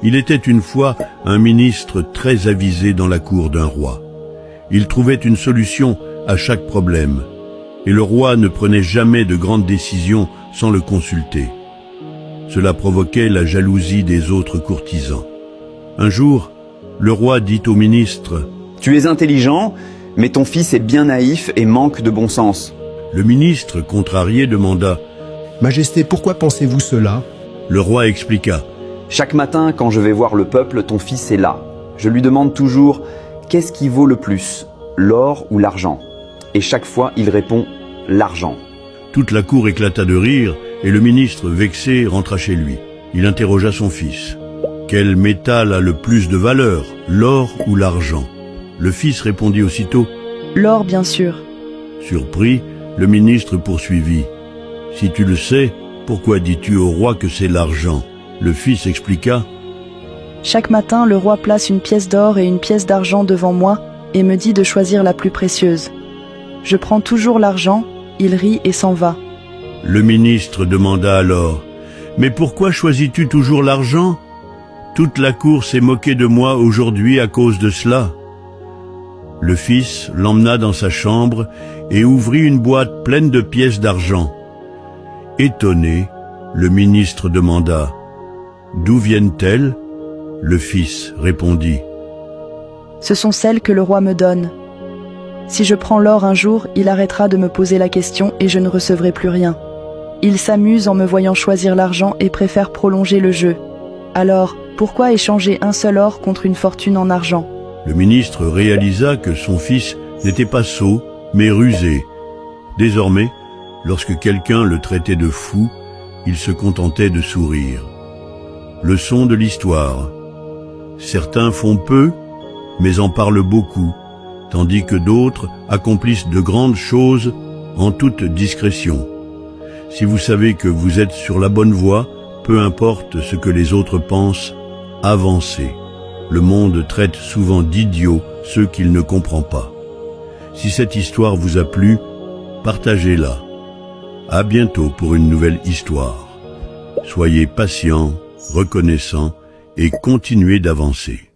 Il était une fois un ministre très avisé dans la cour d'un roi. Il trouvait une solution à chaque problème, et le roi ne prenait jamais de grandes décisions sans le consulter. Cela provoquait la jalousie des autres courtisans. Un jour, le roi dit au ministre: « Tu es intelligent, mais ton fils est bien naïf et manque de bon sens. » Le ministre, contrarié, demanda: « Majesté, pourquoi pensez-vous cela ?» Le roi expliqua: « Chaque matin, quand je vais voir le peuple, ton fils est là. Je lui demande toujours « Qu'est-ce qui vaut le plus, l'or ou l'argent ?» Et chaque fois, il répond « L'argent. » Toute la cour éclata de rire, et le ministre, vexé, rentra chez lui. Il interrogea son fils. « Quel métal a le plus de valeur, l'or ou l'argent ?» Le fils répondit aussitôt: « L'or, bien sûr. » Surpris, le ministre poursuivit: « Si tu le sais, pourquoi dis-tu au roi que c'est l'argent ?» Le fils expliqua: « Chaque matin, le roi place une pièce d'or et une pièce d'argent devant moi et me dit de choisir la plus précieuse. Je prends toujours l'argent, il rit et s'en va. » Le ministre demanda alors: « Mais pourquoi choisis-tu toujours l'argent ? Toute la cour s'est moquée de moi aujourd'hui à cause de cela. » Le fils l'emmena dans sa chambre et ouvrit une boîte pleine de pièces d'argent. Étonné, le ministre demanda: « D'où viennent-elles ?» Le fils répondit: « Ce sont celles que le roi me donne. Si je prends l'or un jour, il arrêtera de me poser la question et je ne recevrai plus rien. Il s'amuse en me voyant choisir l'argent et préfère prolonger le jeu. Alors, pourquoi échanger un seul or contre une fortune en argent ?» Le ministre réalisa que son fils n'était pas sot, mais rusé. Désormais, lorsque quelqu'un le traitait de fou, il se contentait de sourire. Leçon de l'histoire: certains font peu, mais en parlent beaucoup, tandis que d'autres accomplissent de grandes choses en toute discrétion. Si vous savez que vous êtes sur la bonne voie, peu importe ce que les autres pensent, avancez. Le monde traite souvent d'idiots ceux qu'il ne comprend pas. Si cette histoire vous a plu, partagez-la. À bientôt pour une nouvelle histoire. Soyez patients, reconnaissants et continuez d'avancer.